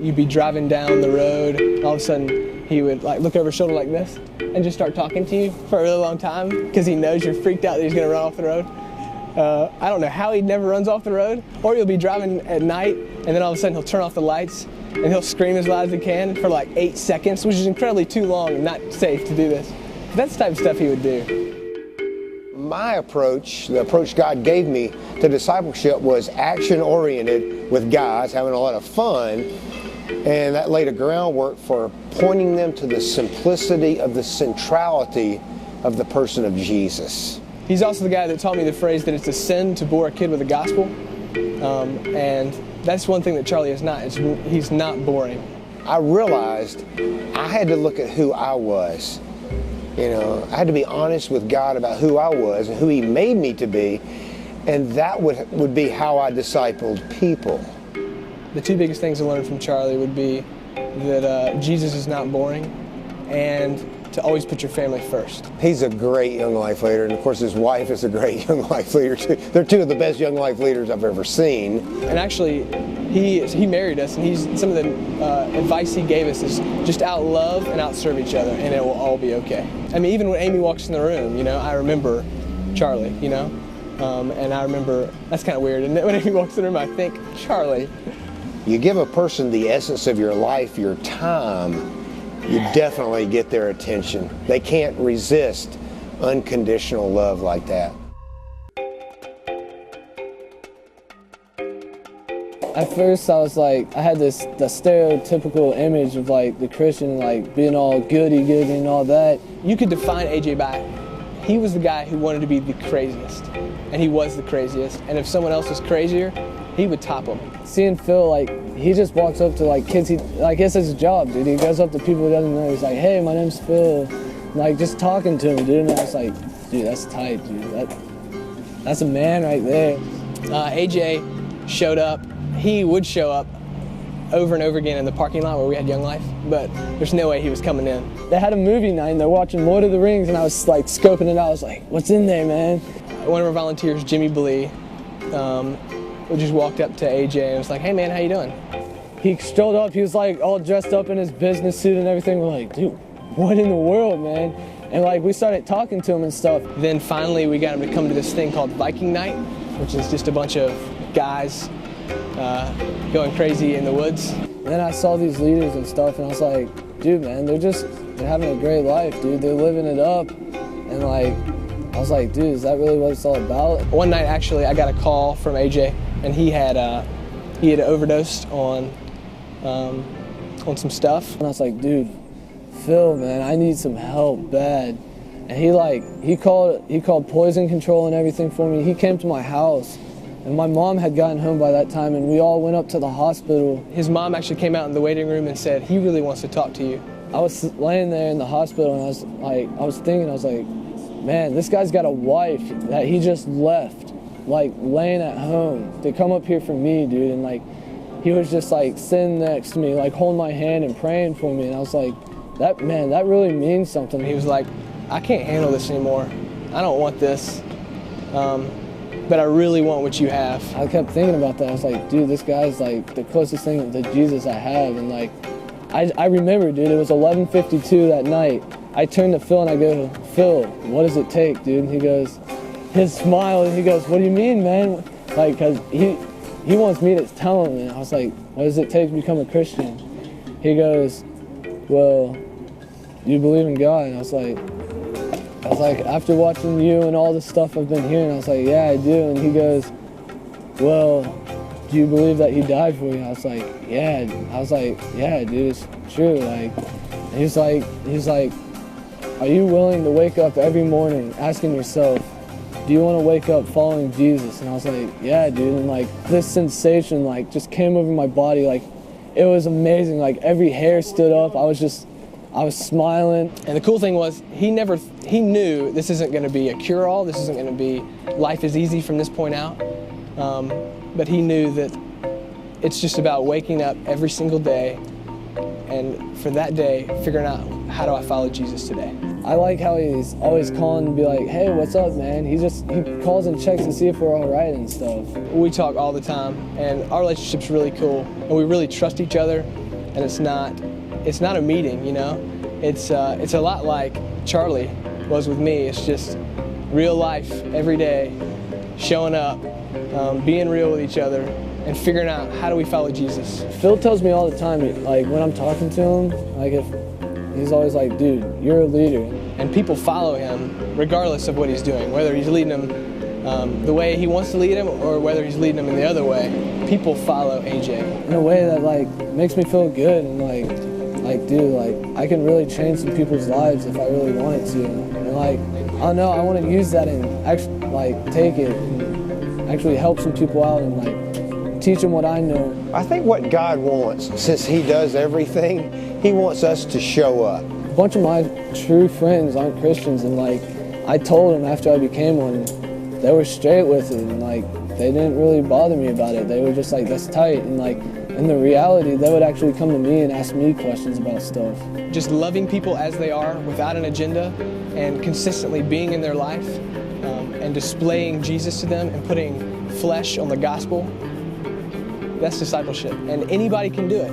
you'd be driving down the road, all of a sudden he would like look over his shoulder like this and just start talking to you for a really long time because he knows you're freaked out that he's gonna run off the road. I don't know how he never runs off the road, or you'll be driving at night and then all of a sudden he'll turn off the lights and he'll scream as loud as he can for like 8 seconds, which is incredibly too long and not safe to do this. That's the type of stuff he would do. My approach, the approach God gave me to discipleship, was action-oriented with guys, having a lot of fun, and that laid a groundwork for pointing them to the simplicity of the centrality of the person of Jesus. He's also the guy that taught me the phrase that it's a sin to bore a kid with the gospel, and that's one thing that Charley is not. He's not boring. I realized I had to look at who I was. You know, I had to be honest with God about who I was and who He made me to be, and that would be how I discipled people. The two biggest things I learned from Charley would be that Jesus is not boring, and to always put your family first. He's a great young life leader, and of course his wife is a great young life leader too. They're two of the best young life leaders I've ever seen. And actually, he married us, and some of the advice he gave us is just outlove and outserve each other, and it will all be okay. I mean, even when Amy walks in the room, you know, I remember Charley, you know, and I remember, that's kind of weird, and when Amy walks in the room, I think, Charley. You give a person the essence of your life, your time, you definitely get their attention. They can't resist unconditional love like that. At first I was like, I had the stereotypical image of like the Christian like being all goody and all that. You could define AJ by, he was the guy who wanted to be the craziest, and he was the craziest, and if someone else was crazier, he would top him. Seeing Phil, like, he just walks up to like kids, like it's his job, dude. He goes up to people he doesn't know. He's like, hey, my name's Phil. Like, just talking to him, dude. And I was like, dude, that's tight, dude. That's a man right there. AJ showed up. He would show up over and over again in the parking lot where we had Young Life, but there's no way he was coming in. They had a movie night and they're watching Lord of the Rings, and I was like scoping it out. I was like, what's in there, man? One of our volunteers, Jimmy Blee, we just walked up to AJ and was like, hey man, how you doing? He strolled up, he was like all dressed up in his business suit and everything. We're like, dude, what in the world, man? And like we started talking to him and stuff. Then finally we got him to come to this thing called Viking Night, which is just a bunch of guys going crazy in the woods. And then I saw these leaders and stuff, and I was like, dude, man, they're having a great life, dude. They're living it up. And like, I was like, dude, is that really what it's all about? One night, actually, I got a call from AJ, and he had overdosed on some stuff. And I was like, dude, Phil, man, I need some help bad. And he called poison control and everything for me. He came to my house, and my mom had gotten home by that time, and we all went up to the hospital. His mom actually came out in the waiting room and said, he really wants to talk to you. I was laying there in the hospital, and I was thinking, man, this guy's got a wife that he just left, like laying at home to come up here for me, dude. And like, he was just like sitting next to me, like holding my hand and praying for me. And I was like, that really means something. He was like, I can't handle this anymore. I don't want this, but I really want what you have. I kept thinking about that. I was like, dude, this guy's like the closest thing to Jesus I have. And like, I remember, dude, it was 11:52 that night. I turned to Phil and I go, Phil, what does it take, dude? And he goes, his smile, and he goes, what do you mean, man? Like, cause he wants me to tell him. And I was like, what does it take to become a Christian? He goes, well, do you believe in God? And I was like, after watching you and all the stuff I've been hearing, I was like, yeah, I do. And he goes, well, do you believe that he died for you? And I was like, yeah. I was like, yeah, dude, it's true. Like, and he's like, are you willing to wake up every morning asking yourself, do you want to wake up following Jesus? And I was like, yeah, dude. And like this sensation like just came over my body. Like it was amazing. Like every hair stood up. I was smiling. And the cool thing was he knew this isn't going to be a cure-all. This isn't going to be life is easy from this point out. But he knew that it's just about waking up every single day and for that day figuring out, how do I follow Jesus today? I like how he's always calling to be like, hey, what's up, man? He calls and checks to see if we're all right and stuff. We talk all the time, and our relationship's really cool, and we really trust each other. and it's not a meeting, you know. It's a lot like Charley was with me. It's just real life every day, showing up, being real with each other, and figuring out how do we follow Jesus. Phil tells me all the time, like when I'm talking to him, like if he's always like, dude, you're a leader. And people follow him regardless of what he's doing, whether he's leading them the way he wants to lead them or whether he's leading them in the other way. People follow AJ. In a way that like makes me feel good and like dude, like I can really change some people's lives if I really wanted to. And like, I don't know, I want to use that and actually like take it and actually help some people out and like teach them what I know. I think what God wants, since He does everything, He wants us to show up. A bunch of my true friends aren't Christians, and like I told them after I became one, they were straight with it, and like they didn't really bother me about it. They were just like, that's tight, and like in the reality, they would actually come to me and ask me questions about stuff. Just loving people as they are without an agenda and consistently being in their life and displaying Jesus to them and putting flesh on the gospel, that's discipleship, and anybody can do it.